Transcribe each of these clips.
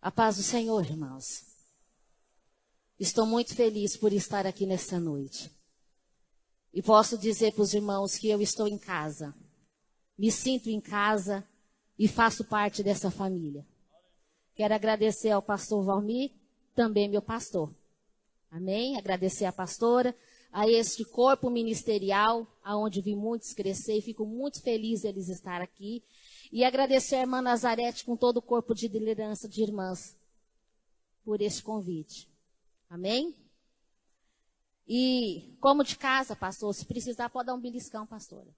A paz do Senhor, irmãos. Estou muito feliz por estar aqui nesta noite. E posso dizer para os irmãos que eu estou em casa. Me sinto em casa e faço parte dessa família. Quero agradecer ao pastor Valmir, também meu pastor. Amém? Agradecer à pastora, a este corpo ministerial, aonde vi muitos crescer e fico muito feliz deles estar aqui. E agradecer a irmã Nazarete com todo o corpo de liderança de irmãs por este convite. Amém? E como de casa, pastor, se precisar pode dar um beliscão, pastora.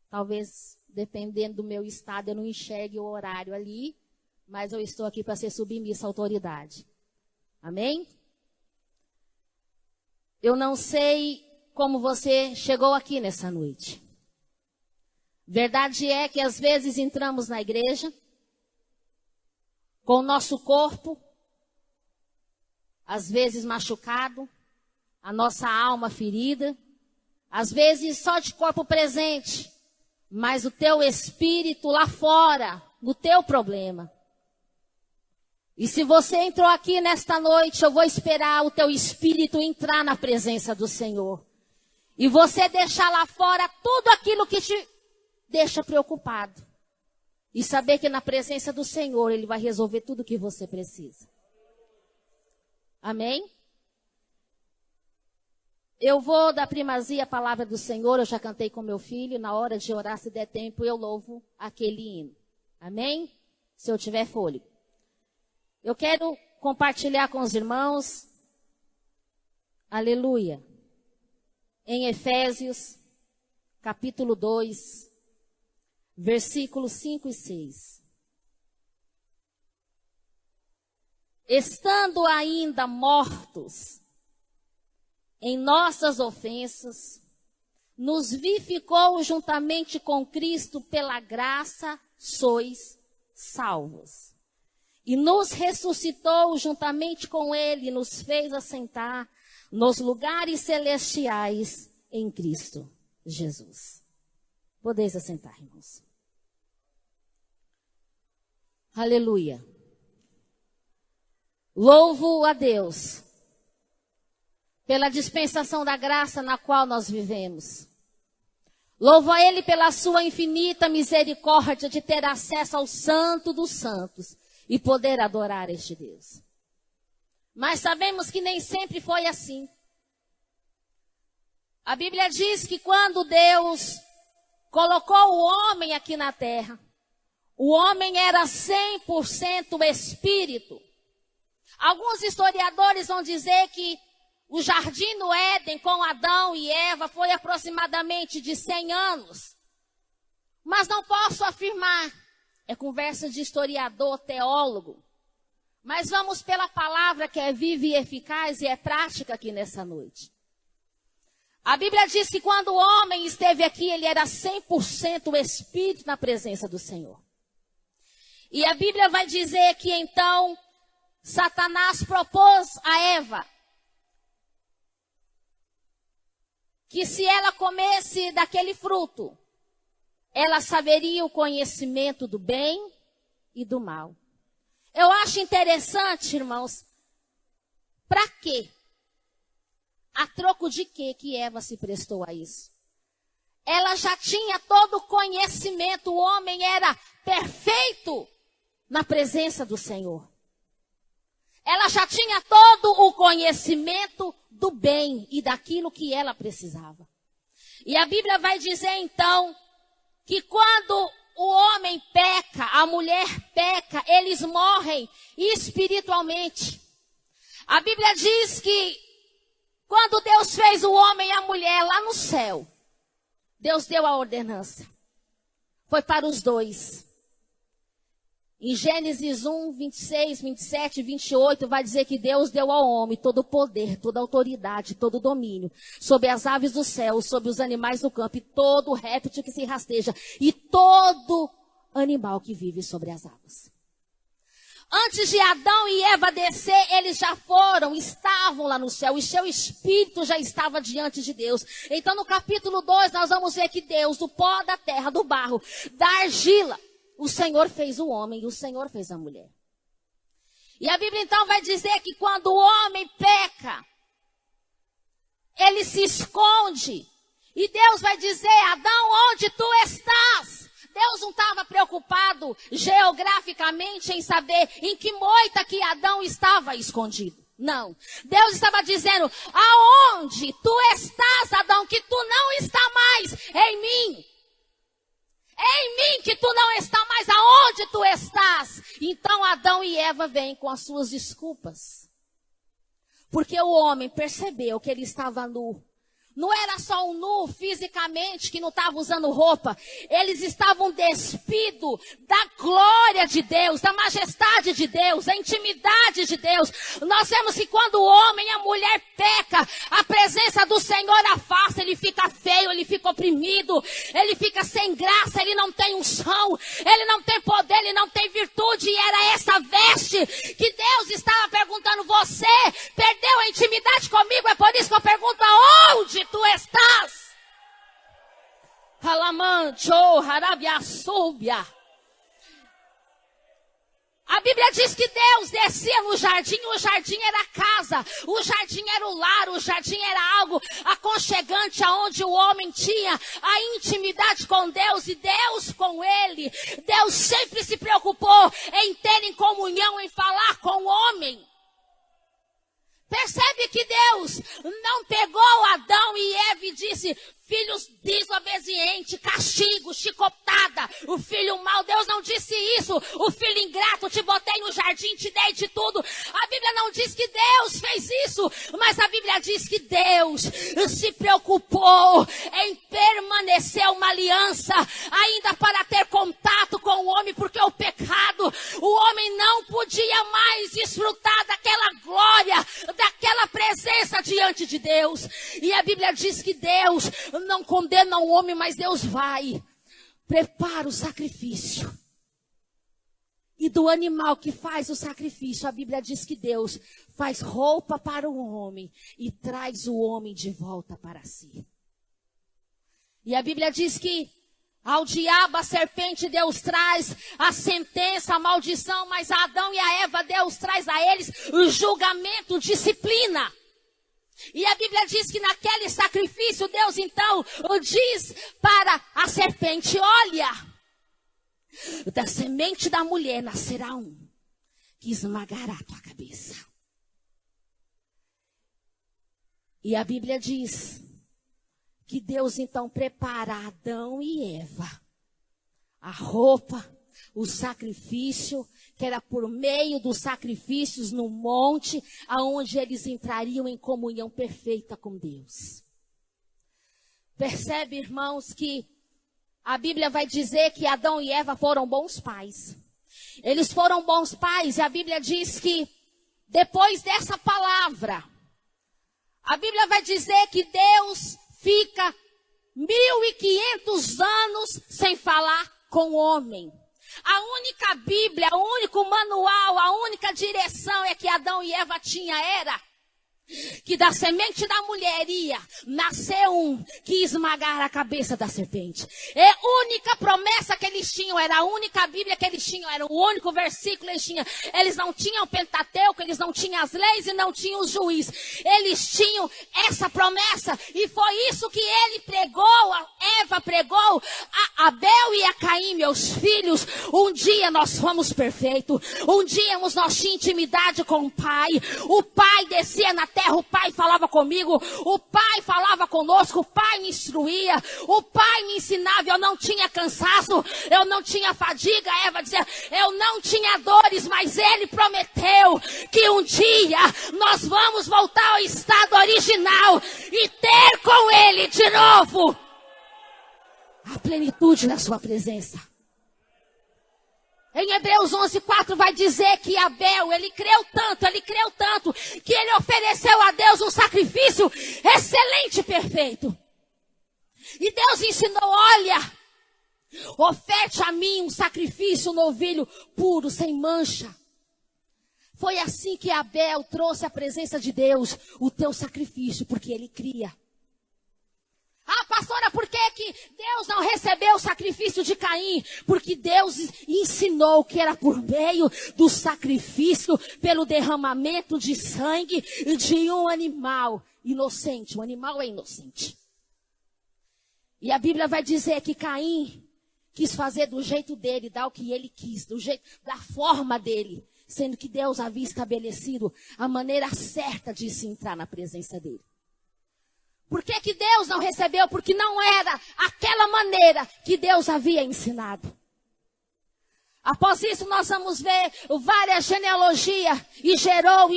Talvez, dependendo do meu estado, eu não enxergue o horário ali, mas eu estou aqui para ser submissa à autoridade. Amém? Eu não sei como você chegou aqui nessa noite. Verdade é que às vezes entramos na igreja com o nosso corpo, às vezes machucado, a nossa alma ferida, às vezes só de corpo presente, mas o teu espírito lá fora, no teu problema. E se você entrou aqui nesta noite, eu vou esperar o teu espírito entrar na presença do Senhor. E você deixar lá fora tudo aquilo que te deixa preocupado. E saber que na presença do Senhor, Ele vai resolver tudo o que você precisa. Amém? Eu vou dar primazia à palavra do Senhor. Eu já cantei com meu filho. Na hora de orar, se der tempo, eu louvo aquele hino. Amém? Se eu tiver fôlego. Eu quero compartilhar com os irmãos. Aleluia. Em Efésios, capítulo 2. Versículos 5 e 6. Estando ainda mortos em nossas ofensas, nos vivificou juntamente com Cristo, pela graça sois salvos. E nos ressuscitou juntamente com Ele, e nos fez assentar nos lugares celestiais em Cristo Jesus. Podeis assentar, irmãos. Aleluia. Louvo a Deus pela dispensação da graça na qual nós vivemos. Louvo a Ele pela sua infinita misericórdia de ter acesso ao Santo dos Santos e poder adorar este Deus. Mas sabemos que nem sempre foi assim. A Bíblia diz que quando Deus colocou o homem aqui na terra, o homem era 100% espírito. Alguns historiadores vão dizer que o jardim do Éden com Adão e Eva foi aproximadamente de 100 anos. Mas não posso afirmar. É conversa de historiador, teólogo. Mas vamos pela palavra que é viva e eficaz e é prática aqui nessa noite. A Bíblia diz que quando o homem esteve aqui, ele era 100% espírito na presença do Senhor. E a Bíblia vai dizer que então Satanás propôs a Eva que se ela comesse daquele fruto, ela saberia o conhecimento do bem e do mal. Eu acho interessante, irmãos, para quê? A troco de quê que Eva se prestou a isso? Ela já tinha todo o conhecimento, o homem era perfeito na presença do Senhor. Ela já tinha todo o conhecimento do bem e daquilo que ela precisava. E a Bíblia vai dizer então que quando o homem peca, a mulher peca, eles morrem espiritualmente. A Bíblia diz que quando Deus fez o homem e a mulher lá no céu, Deus deu a ordenança. Foi para os dois. Em Gênesis 1, 26, 27, 28, vai dizer que Deus deu ao homem todo o poder, toda a autoridade, todo o domínio sobre as aves do céu, sobre os animais do campo e todo réptil que se rasteja e todo animal que vive sobre as águas. Antes de Adão e Eva descer, eles já estavam lá no céu, e seu espírito já estava diante de Deus. Então no capítulo 2 nós vamos ver que Deus, do pó da terra, do barro, da argila, o Senhor fez o homem e o Senhor fez a mulher. E a Bíblia então vai dizer que quando o homem peca, ele se esconde. E Deus vai dizer, Adão, onde tu estás? Deus não estava preocupado geograficamente em saber em que moita que Adão estava escondido. Não. Deus estava dizendo, aonde tu estás, Adão, que tu não está mais em mim. É em mim que tu não está mais, aonde tu estás? Então Adão e Eva vêm com as suas desculpas. Porque o homem percebeu que ele estava nu. Não era só um nu fisicamente que não estava usando roupa. Eles estavam despidos da glória de Deus, da majestade de Deus, da intimidade de Deus. Nós vemos que quando o homem e a mulher peca, a presença do Senhor afasta. Ele fica feio, ele fica oprimido, ele fica sem graça, ele não tem unção, ele não tem poder, ele não tem virtude. E era essa veste que Deus estava perguntando, você perdeu a intimidade comigo? É por isso que eu pergunto, aonde tu estás? Alamancho, harabiaçúbia. A Bíblia diz que Deus descia no jardim, o jardim era a casa, o jardim era o lar, o jardim era algo aconchegante, aonde o homem tinha a intimidade com Deus e Deus com ele. Deus sempre se preocupou em ter em comunhão, em falar com o homem. Percebe que Deus não pegou Adão e Eva e disse, filhos desobedientes, castigo, chicotada, o filho mau. Deus não disse isso. O filho ingrato, te botei no jardim, te dei de tudo. A Bíblia não diz que Deus fez isso, mas a Bíblia diz que Deus se preocupou em permanecer uma aliança, ainda para ter contato com o homem, porque o pecado, o homem não podia mais desfrutar daquela glória, daquela presença diante de Deus. E a Bíblia diz que Deus não condena o homem, mas Deus vai, prepara o sacrifício. E do animal que faz o sacrifício, a Bíblia diz que Deus faz roupa para o homem e traz o homem de volta para si. E a Bíblia diz que ao diabo, a serpente, Deus traz a sentença, a maldição, mas a Adão e a Eva, Deus traz a eles o julgamento, disciplina. E a Bíblia diz que naquele sacrifício, Deus então diz para a serpente, olha, da semente da mulher nascerá um que esmagará a tua cabeça. E a Bíblia diz que Deus então prepara Adão e Eva, a roupa, o sacrifício, que era por meio dos sacrifícios no monte, aonde eles entrariam em comunhão perfeita com Deus. Percebe, irmãos, que a Bíblia vai dizer que Adão e Eva foram bons pais. Eles foram bons pais e a Bíblia diz que depois dessa palavra, a Bíblia vai dizer que Deus fica 1500 anos sem falar com o homem. A única Bíblia, o único manual, a única direção é que Adão e Eva tinham era que da semente da mulher ia nascer um que esmagara a cabeça da serpente. É a única promessa que eles tinham, era a única Bíblia que eles tinham, era o único versículo que eles tinham. Eles não tinham o Pentateuco, eles não tinham as leis e não tinham os juízes. Eles tinham essa promessa e foi isso que ele pregou, a Eva pregou, a Abel e a Caim, meus filhos. Um dia nós fomos perfeitos, um dia nós tínhamos intimidade com o Pai. O Pai descia na terra, o Pai falava comigo, o Pai falava conosco, o Pai me instruía, o Pai me ensinava, eu não tinha cansaço, eu não tinha fadiga. A Eva dizia, eu não tinha dores, mas Ele prometeu que um dia nós vamos voltar ao estado original e ter com Ele de novo a plenitude da sua presença. Em Hebreus 11:4 vai dizer que Abel, ele creu tanto, que ele ofereceu a Deus um sacrifício excelente e perfeito. E Deus ensinou, olha, oferte a mim um sacrifício, um novilho puro, sem mancha. Foi assim que Abel trouxe à presença de Deus o teu sacrifício, porque ele cria. Ah, pastora, por que Deus não recebeu o sacrifício de Caim? Porque Deus ensinou que era por meio do sacrifício, pelo derramamento de sangue de um animal inocente. O animal é inocente. E a Bíblia vai dizer que Caim quis fazer do jeito dele, dar o que ele quis, da forma dele, sendo que Deus havia estabelecido a maneira certa de se entrar na presença dele. Por que Deus não recebeu? Porque não era aquela maneira que Deus havia ensinado. Após isso nós vamos ver várias genealogias, e gerou,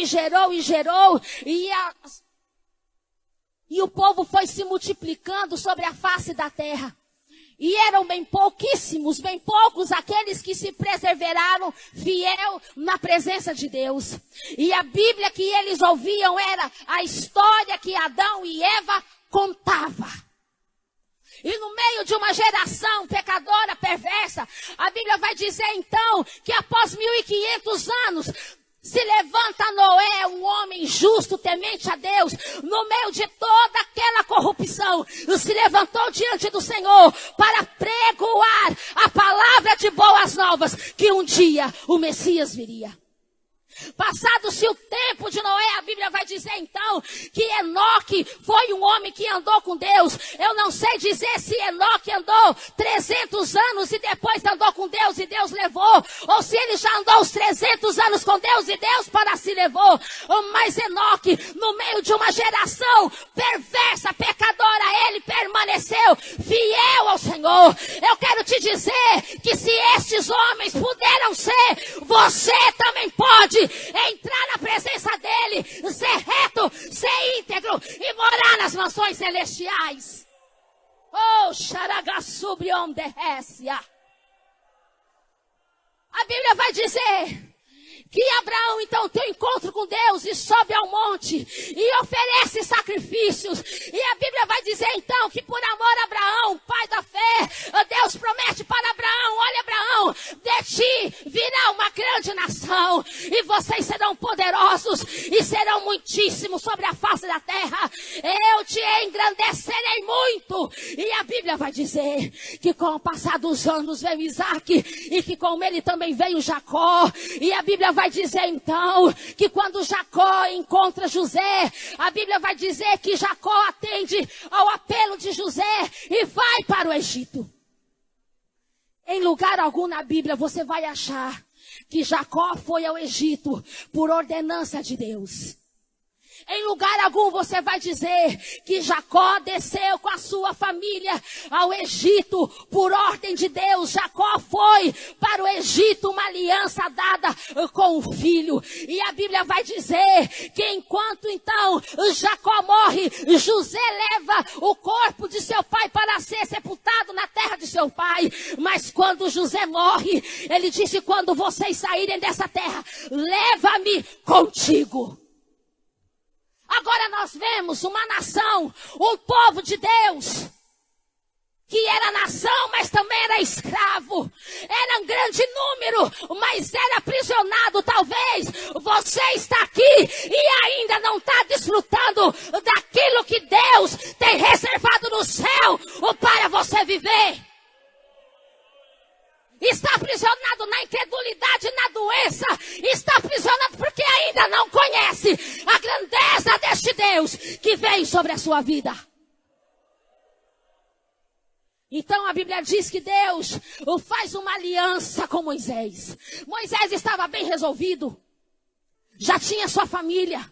e o povo foi se multiplicando sobre a face da terra. E eram bem poucos aqueles que se perseveraram fiel na presença de Deus. E a Bíblia que eles ouviam era a história que Adão e Eva contavam. E no meio de uma geração pecadora, perversa, a Bíblia vai dizer então que após 1500 anos, se levanta Noé, um homem justo, temente a Deus, no meio de toda aquela corrupção, se levantou diante do Senhor para pregoar a palavra de boas novas, que um dia o Messias viria. Passado-se o tempo de Noé, a Bíblia vai dizer então que Enoque foi um homem que andou com Deus. Eu não sei dizer se Enoque andou 300 anos e depois andou com Deus e Deus levou, ou se ele já andou os 300 anos com Deus e Deus para si levou. Mas Enoque, no meio de uma geração perversa, pecadora, ele permaneceu fiel ao Senhor. Eu quero te dizer que se estes homens puderam ser, você também pode entrar na presença dele, ser reto, ser íntegro e morar nas mansões celestiais. Oh, xaragasubrion derrécia. A Bíblia vai dizer que Abraão então tem um encontro com Deus e sobe ao monte e oferece sacrifícios. E a Bíblia vai dizer então que por amor a Abraão, pai da fé, Deus promete para Abraão: olha, Abraão, de ti virá uma grande nação e vocês serão poderosos e serão muitíssimos sobre a face da terra. Eu te engrandecerei muito. E a Bíblia vai dizer que com o passar dos anos veio Isaac e que com ele também veio Jacó. E a Bíblia vai dizer então que quando Jacó encontra José, a Bíblia vai dizer que Jacó atende ao apelo de José e vai para o Egito. Em lugar algum na Bíblia você vai achar que Jacó foi ao Egito por ordenança de Deus. Em lugar algum você vai dizer que Jacó desceu com a sua família ao Egito por ordem de Deus. Jacó foi para o Egito, uma aliança dada com o filho. E a Bíblia vai dizer que enquanto então Jacó morre, José leva o corpo de seu pai para ser sepultado na terra de seu pai. Mas quando José morre, ele disse: quando vocês saírem dessa terra, leva-me contigo. Agora nós vemos uma nação, um povo de Deus, que era nação, mas também era escravo. Era um grande número, mas era aprisionado. Talvez você está aqui e ainda não está desfrutando daquilo que Deus tem reservado no céu para você viver. Está aprisionado na incredulidade, na doença. Está aprisionado porque ainda não conhece a grandeza deste Deus que veio sobre a sua vida. Então a Bíblia diz que Deus faz uma aliança com Moisés. Moisés estava bem resolvido. Já tinha sua família.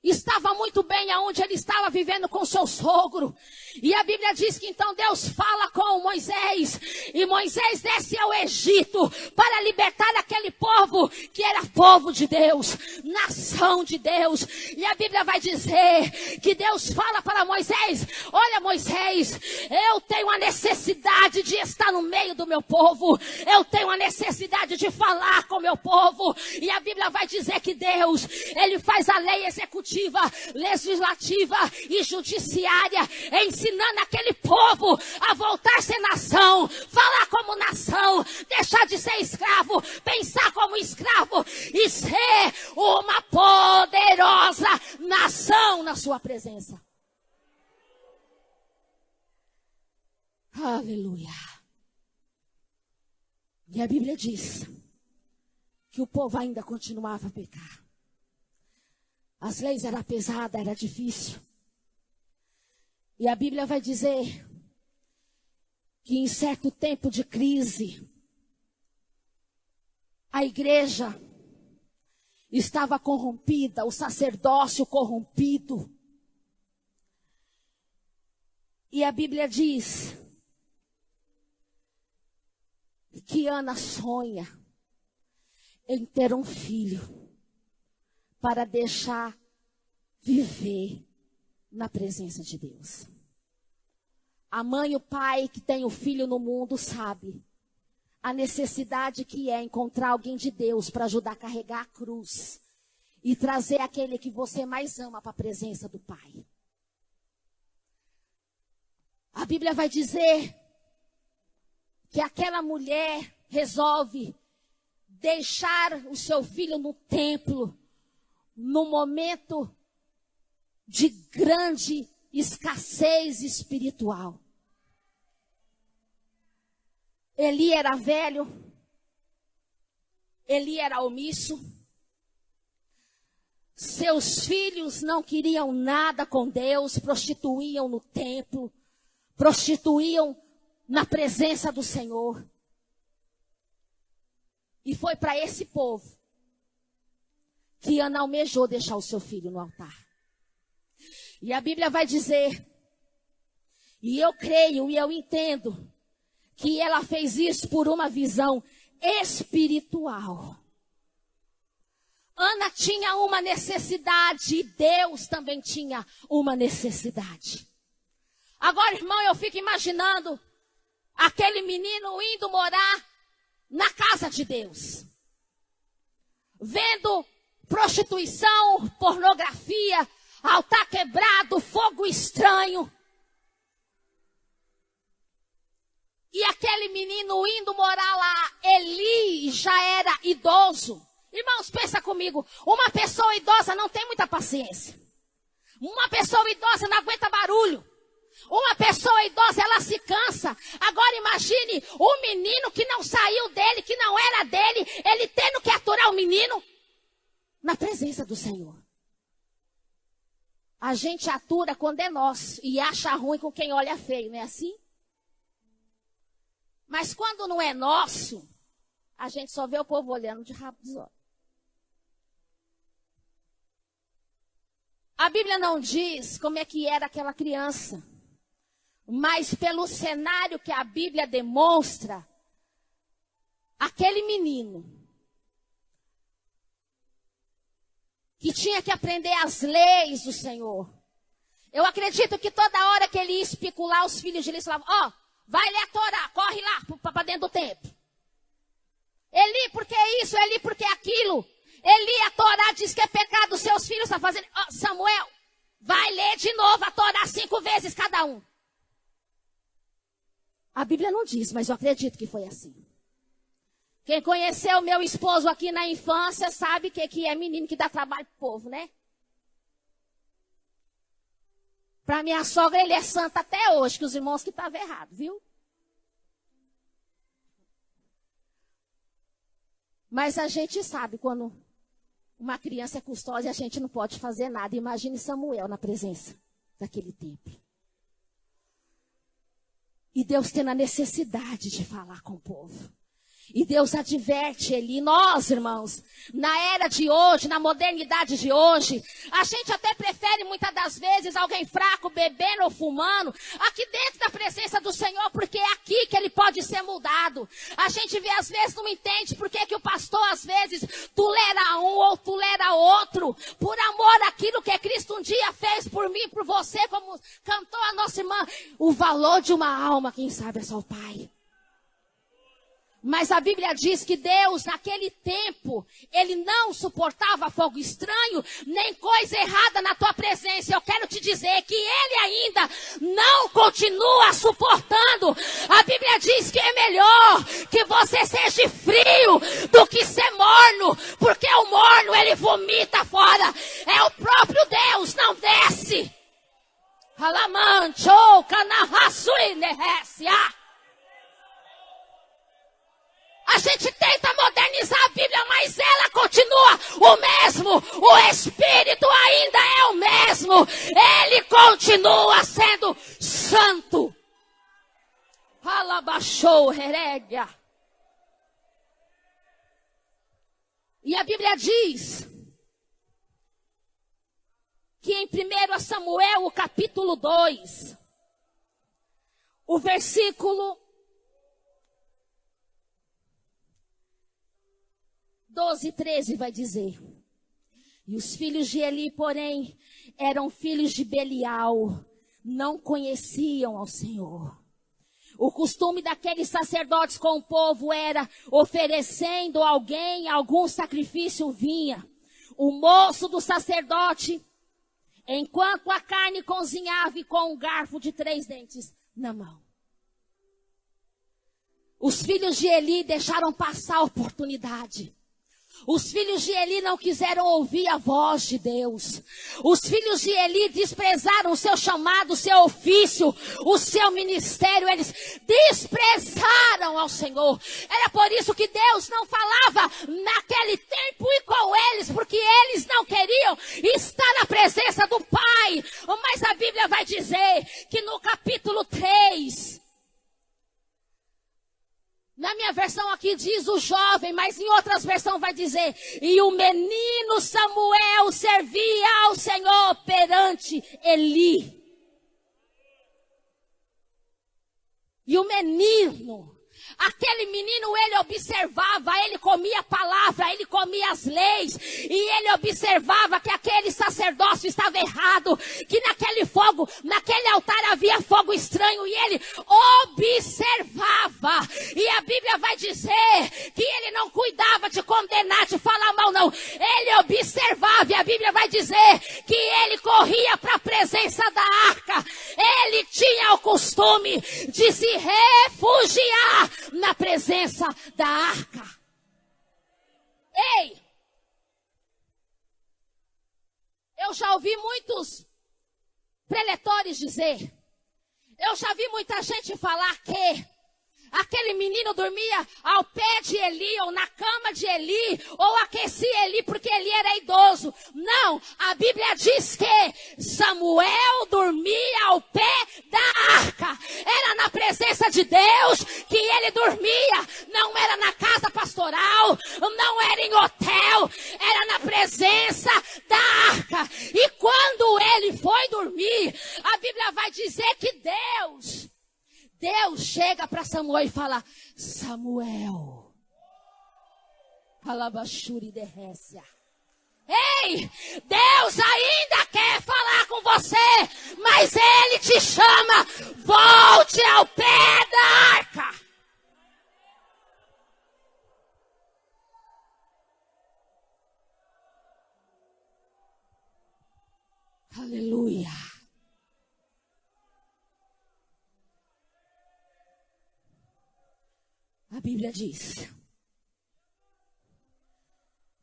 Estava muito bem aonde ele estava vivendo com seu sogro. E a Bíblia diz que então Deus fala com Moisés. E Moisés desce ao Egito para libertar aquele povo que era povo de Deus, nação de Deus. E a Bíblia vai dizer que Deus fala para Moisés: olha, Moisés, eu tenho a necessidade de estar no meio do meu povo. Eu tenho a necessidade de falar com o meu povo. E a Bíblia vai dizer que Deus, ele faz a lei executiva, legislativa e judiciária, ensinando aquele povo a voltar a ser nação, falar como nação, deixar de ser escravo, pensar como escravo e ser uma poderosa nação na sua presença. Aleluia. E a Bíblia diz que o povo ainda continuava a pecar. As leis eram pesadas, era difícil. E a Bíblia vai dizer que em certo tempo de crise, a igreja estava corrompida, o sacerdócio corrompido. E a Bíblia diz que Ana sonha em ter um filho para deixar viver na presença de Deus. A mãe e o pai que tem o filho no mundo sabe a necessidade que é encontrar alguém de Deus para ajudar a carregar a cruz e trazer aquele que você mais ama para a presença do Pai. A Bíblia vai dizer que aquela mulher resolve deixar o seu filho no templo num momento de grande escassez espiritual. Eli era velho, Eli era omisso, seus filhos não queriam nada com Deus, prostituíam no templo, prostituíam na presença do Senhor. E foi para esse povo que Ana almejou deixar o seu filho no altar. E a Bíblia vai dizer, e eu creio e eu entendo, que ela fez isso por uma visão espiritual. Ana tinha uma necessidade e Deus também tinha uma necessidade. Agora, irmão, eu fico imaginando aquele menino indo morar na casa de Deus, vendo prostituição, pornografia, altar quebrado, fogo estranho. E aquele menino indo morar lá, Eli já era idoso. Irmãos, pensa comigo, uma pessoa idosa não tem muita paciência. Uma pessoa idosa não aguenta barulho. Uma pessoa idosa, ela se cansa. Agora imagine um menino que não saiu dele, que não era dele, ele tendo que aturar o menino na presença do Senhor. A gente atura quando é nosso e acha ruim com quem olha feio, não é assim? Mas quando não é nosso, a gente só vê o povo olhando de rabo dos olhos. A Bíblia não diz como é que era aquela criança, mas pelo cenário que a Bíblia demonstra, aquele menino que tinha que aprender as leis do Senhor. Eu acredito que toda hora que ele ia especular, os filhos de Eli falavam, ó, vai ler a Torá, corre lá para dentro do templo. Eli, porque isso? Eli, porque aquilo? Eli, a Torá diz que é pecado, seus filhos estão fazendo. Oh, Samuel, vai ler de novo a Torá 5 vezes cada um. A Bíblia não diz, mas eu acredito que foi assim. Quem conheceu meu esposo aqui na infância sabe que é menino que dá trabalho pro povo, né? Para minha sogra, ele é santo até hoje, que os irmãos que estavam errados, viu? Mas a gente sabe quando uma criança é custosa, a gente não pode fazer nada. Imagine Samuel na presença daquele templo. E Deus tendo a necessidade de falar com o povo. E Deus adverte ele, nós, irmãos, na era de hoje, na modernidade de hoje, a gente até prefere muitas das vezes alguém fraco bebendo ou fumando aqui dentro da presença do Senhor, porque é aqui que ele pode ser mudado. A gente vê às vezes, não entende por que o pastor às vezes tolera um ou tolera outro, por amor àquilo que Cristo um dia fez por mim, por você, como cantou a nossa irmã. O valor de uma alma, quem sabe é só o Pai. Mas a Bíblia diz que Deus, naquele tempo, Ele não suportava fogo estranho, nem coisa errada na tua presença. Eu quero te dizer que Ele ainda não continua suportando. A Bíblia diz que é melhor que você seja frio do que ser morno, porque o morno, ele vomita fora. É o próprio Deus, não desce. Alamancho, canarraçui, nerrécia. A gente tenta modernizar a Bíblia, mas ela continua o mesmo. O Espírito ainda é o mesmo. Ele continua sendo santo. Alabachou, herégia. E a Bíblia diz que em 1 Samuel, o capítulo 2, o versículo 12 e 13 vai dizer: e os filhos de Eli, porém, eram filhos de Belial, não conheciam ao Senhor. O costume daqueles sacerdotes com o povo era, oferecendo a alguém algum sacrifício, vinha o moço do sacerdote, enquanto a carne cozinhava, e com um garfo de 3 dentes na mão. Os filhos de Eli deixaram passar a oportunidade. Os filhos de Eli não quiseram ouvir a voz de Deus. Os filhos de Eli desprezaram o seu chamado, o seu ofício, o seu ministério. Eles desprezaram ao Senhor. Era por isso que Deus não falava naquele tempo e com eles, porque eles não queriam estar na presença do Pai. Mas a Bíblia vai dizer que no capítulo 3... na minha versão aqui diz o jovem, mas em outras versões vai dizer: e o menino Samuel servia ao Senhor perante Eli. E o menino, aquele menino, ele observava, ele comia a palavra, ele comia as leis, e ele observava que aquele sacerdócio estava errado, que naquele fogo, naquele altar havia fogo estranho, e ele observava. E a Bíblia vai dizer que ele não cuidava de condenar, de falar mal, não. Ele observava, e a Bíblia vai dizer que ele corria para a presença da arca. Ele tinha o costume de se refugiar na presença da arca. Ei! Eu já ouvi muitos preletores dizer, eu já vi muita gente falar que aquele menino dormia ao pé de Eli, ou na cama de Eli, ou aquecia Eli porque Eli era idoso. Não, a Bíblia diz que Samuel dormia ao pé da arca. Era na presença de Deus que ele dormia. Não era na casa pastoral, não era em hotel, era na presença da arca. E quando ele foi dormir, a Bíblia vai dizer que Deus chega para Samuel e fala: Samuel, Palabachuri derrécia. Ei, Deus ainda quer falar com você, mas Ele te chama: volte ao pé da arca. Aleluia. A Bíblia diz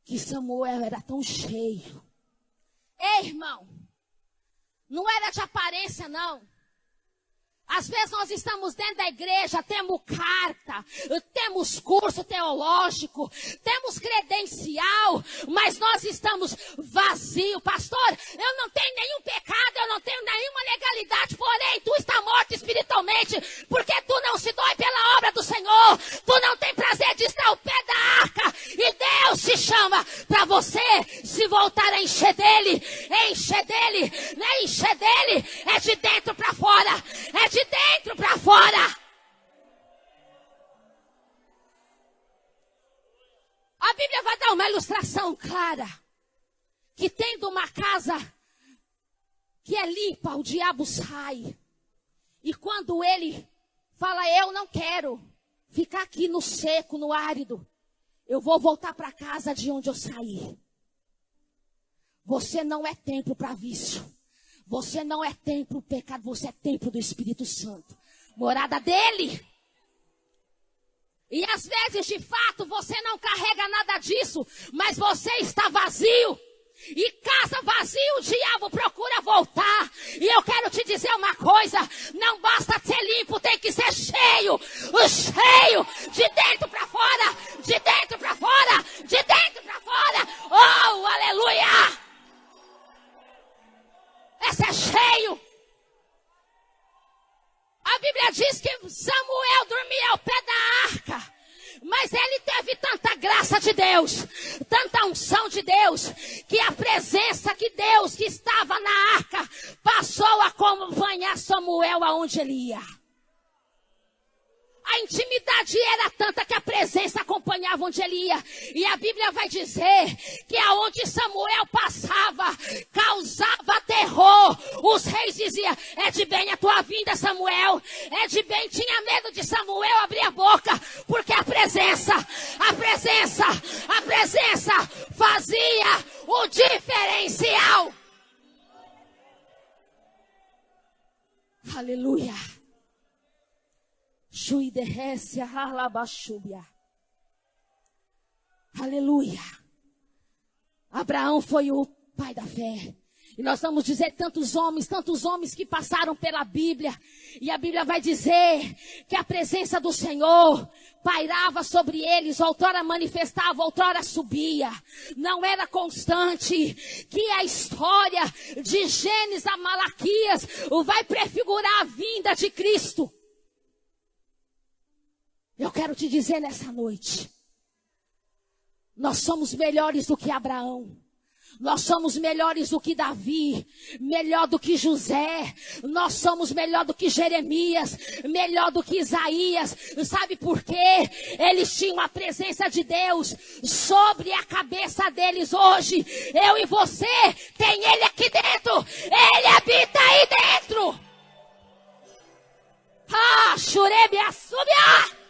que Samuel era tão cheio. Ei, irmão, não era de aparência, não. Às vezes nós estamos dentro da igreja, temos carta, temos curso teológico, temos credencial, mas nós estamos vazios. Pastor, eu não tenho nenhum pecado, eu não tenho nenhuma legalidade, porém tu está morto espiritualmente, porque tu não se dói pela obra do Senhor, tu não tem prazer de estar ao pé da arca, e Deus te chama para você se voltar a encher dele, não é encher dele, é de dentro para fora, é de dentro para fora. A Bíblia vai dar uma ilustração clara, que tendo uma casa que é limpa, o diabo sai. E quando ele fala: eu não quero ficar aqui no seco, no árido, eu vou voltar para casa de onde eu saí. Você não é templo para vício. Você não é templo do pecado, você é templo do Espírito Santo. Morada dele. E às vezes, de fato, você não carrega nada disso, mas você está vazio. E casa vazia, o diabo procura voltar. E eu quero te dizer uma coisa: não basta ser limpo, tem que ser cheio. Cheio, de dentro para fora, de dentro para fora, de dentro para fora. Oh, aleluia! Esse é cheio. A Bíblia diz que Samuel dormia ao pé da arca. Mas ele teve tanta graça de Deus, tanta unção de Deus, que a presença que Deus que estava na arca passou a acompanhar Samuel aonde ele ia. A intimidade era tanta que a presença acompanhava onde ele ia. E a Bíblia vai dizer que aonde Samuel passava, causava terror. Os reis diziam: é de bem a tua vinda, Samuel. É de bem. Tinha medo de Samuel abrir a boca, porque a presença fazia o diferencial. Aleluia. Aleluia. Abraão foi o pai da fé. E nós vamos dizer tantos homens que passaram pela Bíblia. E a Bíblia vai dizer que a presença do Senhor pairava sobre eles. Outrora manifestava, outrora subia. Não era constante. Que a história de Gênesis a Malaquias vai prefigurar a vinda de Cristo. Eu quero te dizer nessa noite, nós somos melhores do que Abraão. Nós somos melhores do que Davi, melhor do que José. Nós somos melhor do que Jeremias, melhor do que Isaías. Sabe por quê? Eles tinham a presença de Deus sobre a cabeça deles. Hoje, eu e você, tem Ele aqui dentro. Ele habita aí dentro. Xurebia, subia.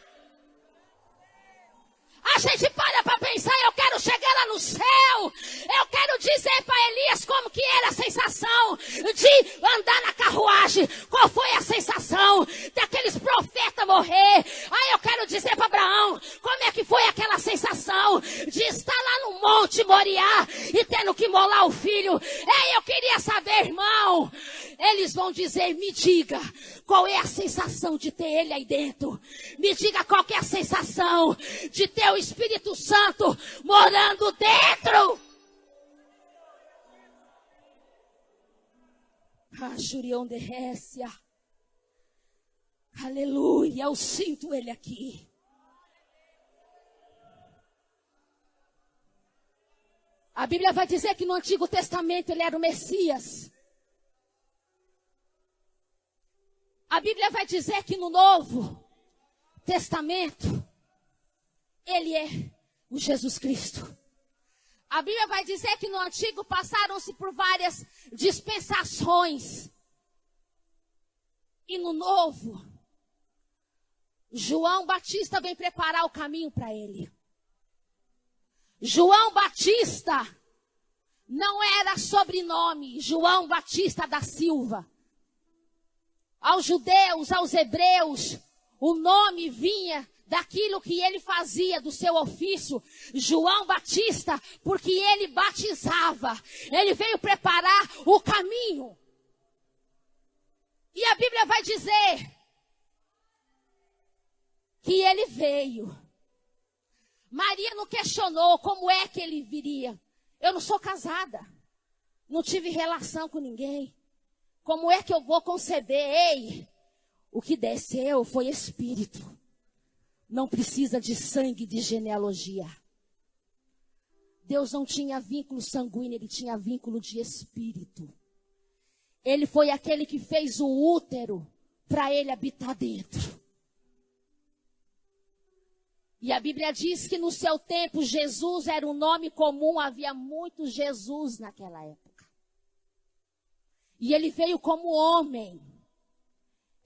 A gente para pensar: eu quero chegar lá no céu. Eu quero dizer para Elias como que era a sensação de andar na carruagem. Qual foi a sensação daqueles profetas morrer? Aí eu quero dizer para Abraão como é que foi aquela sensação de estar lá no Monte Moriá e tendo que molar o filho. Ei, eu queria saber, irmão. Eles vão dizer: me diga qual é a sensação de ter Ele aí dentro. Me diga qual que é a sensação de ter o Espírito Santo morando dentro. Jurião de Récia. Aleluia, eu sinto Ele aqui. A Bíblia vai dizer que no Antigo Testamento Ele era o Messias. A Bíblia vai dizer que no Novo Testamento Ele é o Jesus Cristo. A Bíblia vai dizer que no Antigo passaram-se por várias dispensações. E no Novo, João Batista vem preparar o caminho para Ele. João Batista não era sobrenome, João Batista da Silva. Aos judeus, aos hebreus, o nome vinha daquilo que ele fazia, do seu ofício, João Batista, porque ele batizava. Ele veio preparar o caminho. E a Bíblia vai dizer que ele veio. Maria não questionou como é que ele viria. Eu não sou casada, não tive relação com ninguém. Como é que eu vou conceber? Ei, o que desceu foi Espírito. Não precisa de sangue, de genealogia. Deus não tinha vínculo sanguíneo, Ele tinha vínculo de Espírito. Ele foi aquele que fez o útero para Ele habitar dentro. E a Bíblia diz que no seu tempo Jesus era um nome comum, havia muitos Jesus naquela época. E Ele veio como homem.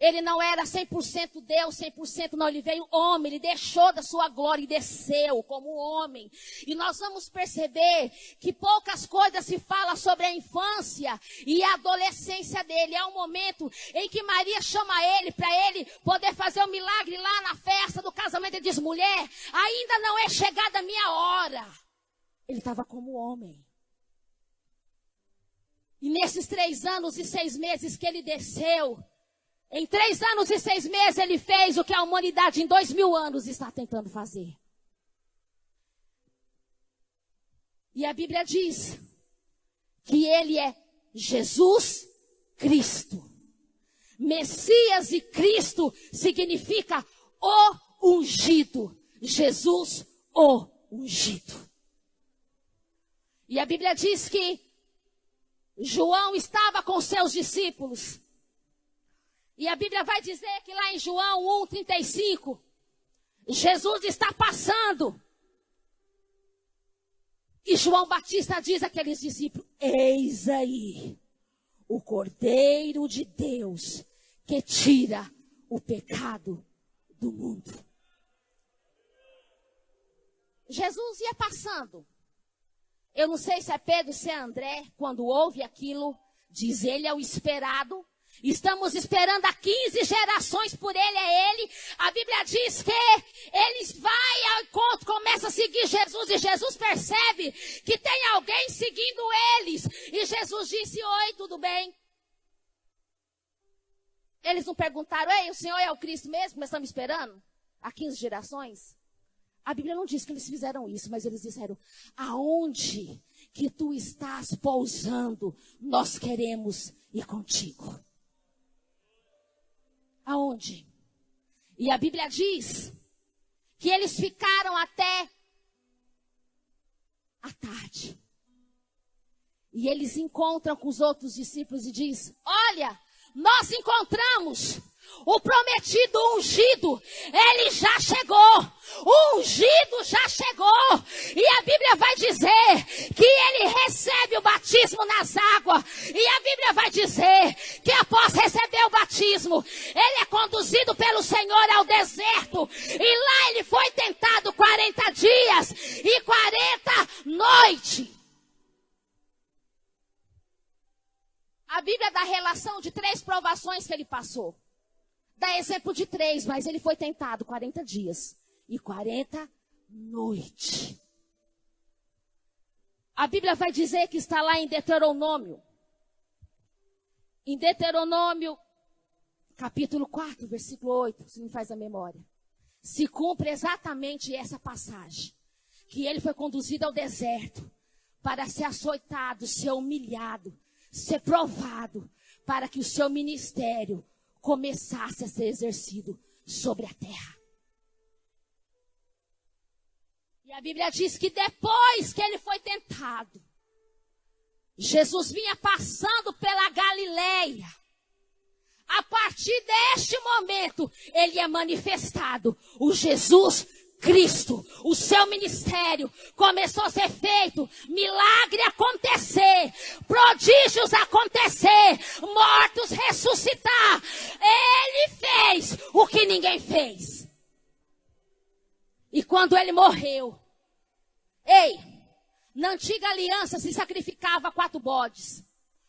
Ele não era 100% Deus, 100% não. Ele veio homem, Ele deixou da sua glória e desceu como homem. E nós vamos perceber que poucas coisas se falam sobre a infância e a adolescência dele. É um momento em que Maria chama ele para ele poder fazer um milagre lá na festa do casamento. Ele diz: mulher, ainda não é chegada a minha hora. Ele estava como homem. E nesses 3 anos e 6 meses que ele desceu, em 3 anos e 6 meses ele fez o que a humanidade em 2000 anos está tentando fazer. E a Bíblia diz que ele é Jesus Cristo. Messias e Cristo significa o ungido. Jesus, o ungido. E a Bíblia diz que João estava com seus discípulos. E a Bíblia vai dizer que lá em João 1:35, Jesus está passando. E João Batista diz àqueles discípulos: eis aí o Cordeiro de Deus que tira o pecado do mundo. Jesus ia passando. Eu não sei se é Pedro, se é André, quando ouve aquilo, diz: ele é o esperado. Estamos esperando há 15 gerações por ele, é ele. A Bíblia diz que eles vai ao encontro, começa a seguir Jesus, e Jesus percebe que tem alguém seguindo eles. E Jesus disse: oi, tudo bem? Eles não perguntaram: ei, o Senhor é o Cristo mesmo? Nós estamos esperando há 15 gerações? A Bíblia não diz que eles fizeram isso, mas eles disseram: aonde que tu estás pousando, nós queremos ir contigo. Aonde? E a Bíblia diz que eles ficaram até a tarde. E eles encontram com os outros discípulos e diz: olha, nós encontramos o prometido ungido, ele já chegou, o ungido já chegou, e a Bíblia vai dizer que ele recebe o batismo nas águas, e a Bíblia vai dizer que após receber o batismo, ele é conduzido pelo Senhor ao deserto, e lá ele foi tentado 40 dias e 40 noites. A Bíblia dá relação de 3 provações que ele passou. Dá exemplo de 3, mas ele foi tentado 40 dias e 40 noites. A Bíblia vai dizer que está lá em Deuteronômio. Em Deuteronômio, capítulo 4, versículo 8, se me faz a memória. Se cumpre exatamente essa passagem. Que ele foi conduzido ao deserto para ser açoitado, ser humilhado, ser provado, para que o seu ministério começasse a ser exercido sobre a terra. E a Bíblia diz que depois que ele foi tentado, Jesus vinha passando pela Galileia. A partir deste momento, ele é manifestado, o Jesus Cristo. O seu ministério começou a ser feito, milagre acontecer, prodígios acontecer, mortos ressuscitar. Ele fez o que ninguém fez. E quando ele morreu, na antiga aliança se sacrificava 4 bodes.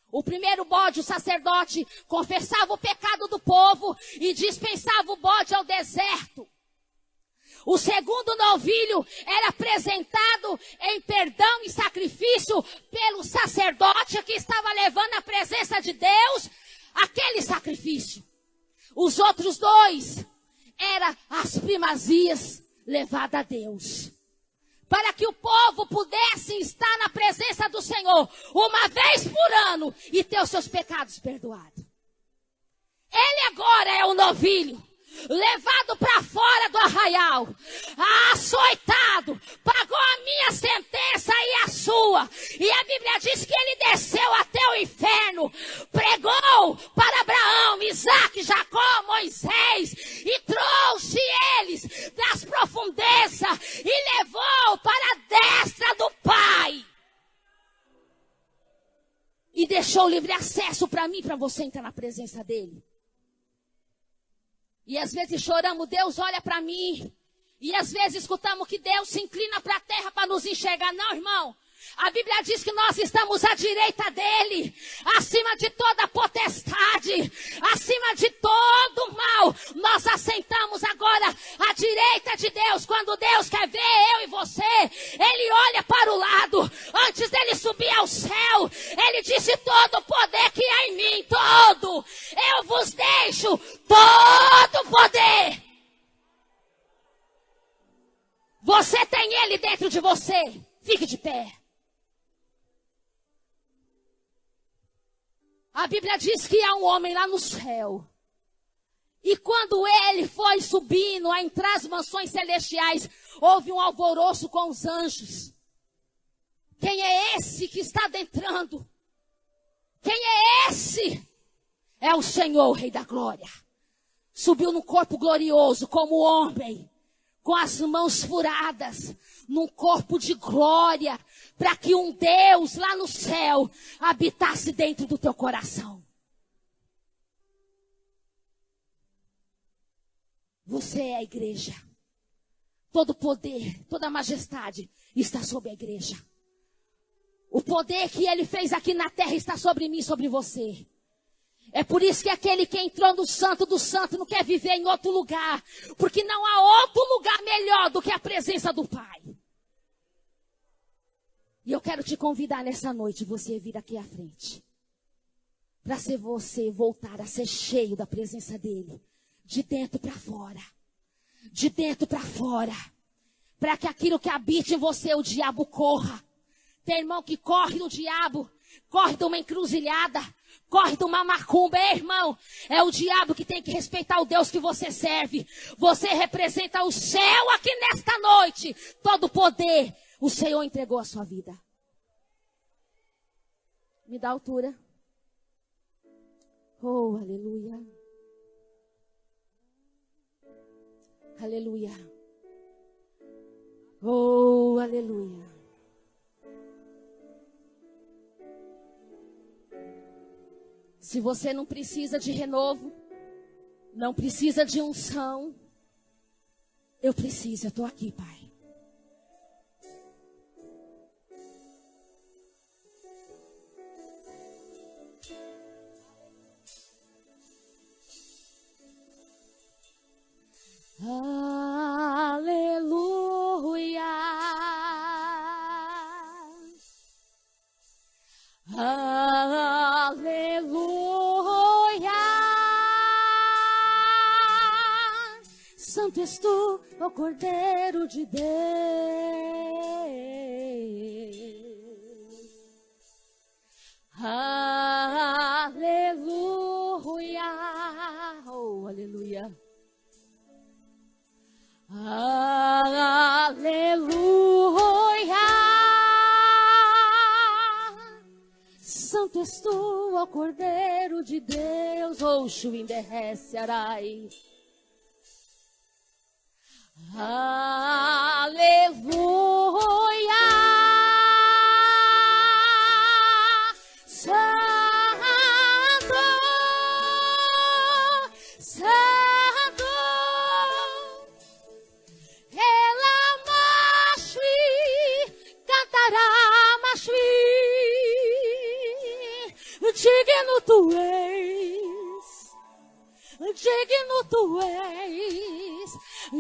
O primeiro bode, o sacerdote confessava o pecado do povo e dispensava o bode ao deserto. O segundo novilho era apresentado em perdão e sacrifício pelo sacerdote que estava levando à presença de Deus aquele sacrifício. Os outros 2 eram as primazias levadas a Deus. Para que o povo pudesse estar na presença do Senhor uma vez por ano e ter os seus pecados perdoados. Ele agora é o novilho, levado para fora do arraial, açoitado, pagou a minha sentença e a sua. E a Bíblia diz que ele desceu até o inferno, pregou para Abraão, Isaque, Jacó, Moisés, e trouxe eles das profundezas e levou para a destra do Pai. E deixou livre acesso para mim, para você entrar na presença dele. E às vezes choramos, Deus olha para mim. E às vezes escutamos que Deus se inclina para a terra para nos enxergar. Não, irmão. A Bíblia diz que nós estamos à direita dele, acima de toda potestade, acima de todo mal. Nós assentamos agora à direita de Deus. Quando Deus quer ver eu e você, ele olha para o lado. Antes dele subir ao céu, ele disse: todo o poder que há em mim, todo, eu vos deixo todo o poder. Você tem ele dentro de você. Fique de pé. A Bíblia diz que há um homem lá no céu. E quando ele foi subindo a entrar as mansões celestiais, houve um alvoroço com os anjos. Quem é esse que está adentrando? Quem é esse? É o Senhor, o Rei da Glória. Subiu no corpo glorioso como homem, com as mãos furadas, num corpo de glória, para que um Deus lá no céu habitasse dentro do teu coração. Você é a igreja. Todo poder, toda majestade está sobre a igreja. O poder que ele fez aqui na terra está sobre mim e sobre você. É por isso que aquele que entrou no santo do santo não quer viver em outro lugar. Porque não há outro lugar melhor do que a presença do Pai. E eu quero te convidar nessa noite, você vir aqui à frente. Para ser você voltar a ser cheio da presença dele. De dentro para fora. De dentro para fora. Para que aquilo que habite em você, o diabo corra. Tem irmão que corre do diabo. Corre de uma encruzilhada. Corre de uma macumba, irmão. É o diabo que tem que respeitar o Deus que você serve. Você representa o céu aqui nesta noite. Todo o poder o Senhor entregou a sua vida. Me dá altura. Oh, aleluia. Aleluia. Oh, aleluia. Se você não precisa de renovo, não precisa de unção, eu preciso, eu estou aqui, Pai. Aleluia. Aleluia. Santo és tu, ó Cordeiro de Deus. Aleluia. Oh, aleluia. Aleluia. Santo és tu, ó Cordeiro de Deus. Oh, Shuinderrece Arai. Aleluia. Santo, Santo. Ela machwi, cantará machwi. Digno tu és, digno tu és,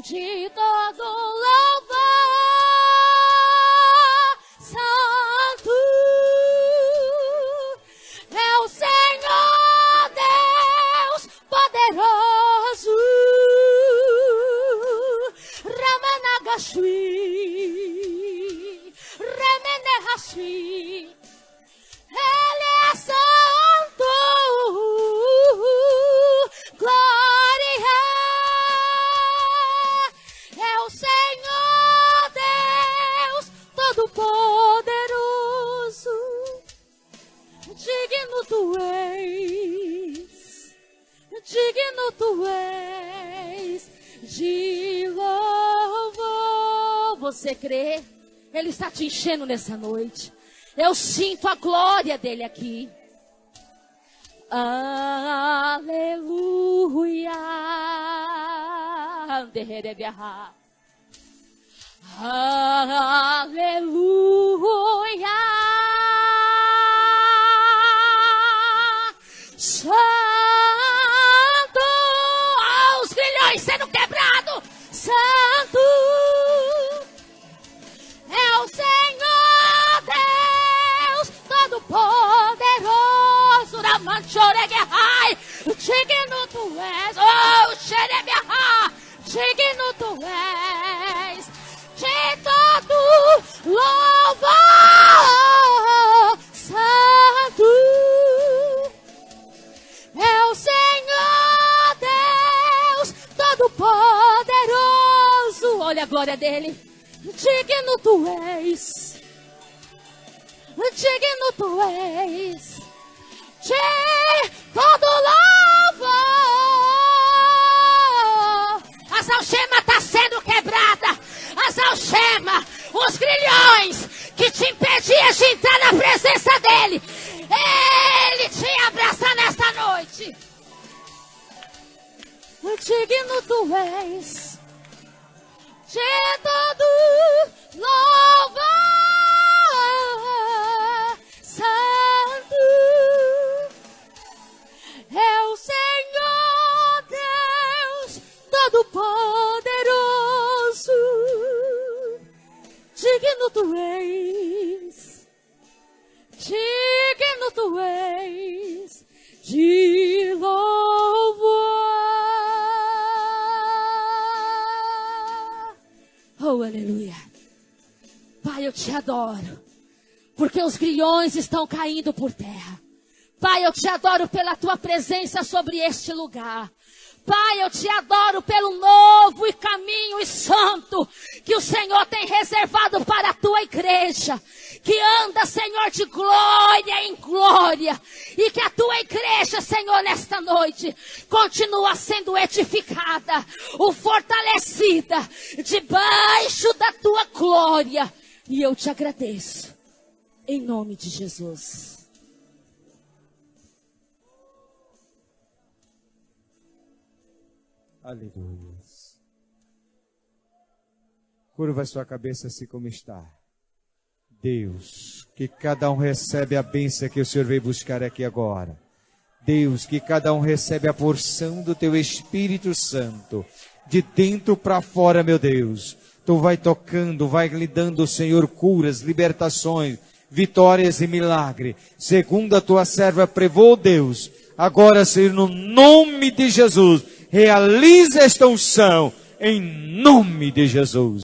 de todo louvor. Santo é o Senhor Deus poderoso. Ramanagashwi, Remenehashwi. Ele é santo, glória, é o Senhor Deus Todo-Poderoso. Digno tu és, digno tu és de louvor. Você crê? Ele está te enchendo nessa noite. Eu sinto a glória dele aqui. Aleluia. Aleluia. manchoreguehai. Digno tu és, oh, xerebiahá. Digno tu és de todo louvor. Santo é o Senhor Deus Todo-Poderoso. Olha a glória dele. Digno tu és. Digno tu és de todo louvor. As algemas estão sendo quebradas. As algemas, os grilhões que te impediam de entrar na presença dele. Ele te abraça nesta noite. Digno tu és de todo louvor. Santo é o Senhor Deus Todo-Poderoso. Digno tu és. Digno tu és de louvor. Oh, aleluia. Pai, eu te adoro, porque os grilhões estão caindo por terra. Pai, eu te adoro pela tua presença sobre este lugar. Pai, eu te adoro pelo novo e caminho e santo que o Senhor tem reservado para a tua igreja. Que anda, Senhor, de glória em glória. E que a tua igreja, Senhor, nesta noite, continua sendo edificada, ou fortalecida, debaixo da tua glória. E eu te agradeço, em nome de Jesus. Aleluia. Curva a sua cabeça assim como está. Deus, que cada um recebe a bênção que o Senhor veio buscar aqui agora. Deus, que cada um recebe a porção do teu Espírito Santo, de dentro para fora, meu Deus. Tu vai tocando, vai lhe dando, Senhor, curas, libertações, vitórias e milagre. Segundo a tua serva prevou, Deus. Agora, Senhor, no nome de Jesus, realiza esta unção, em nome de Jesus.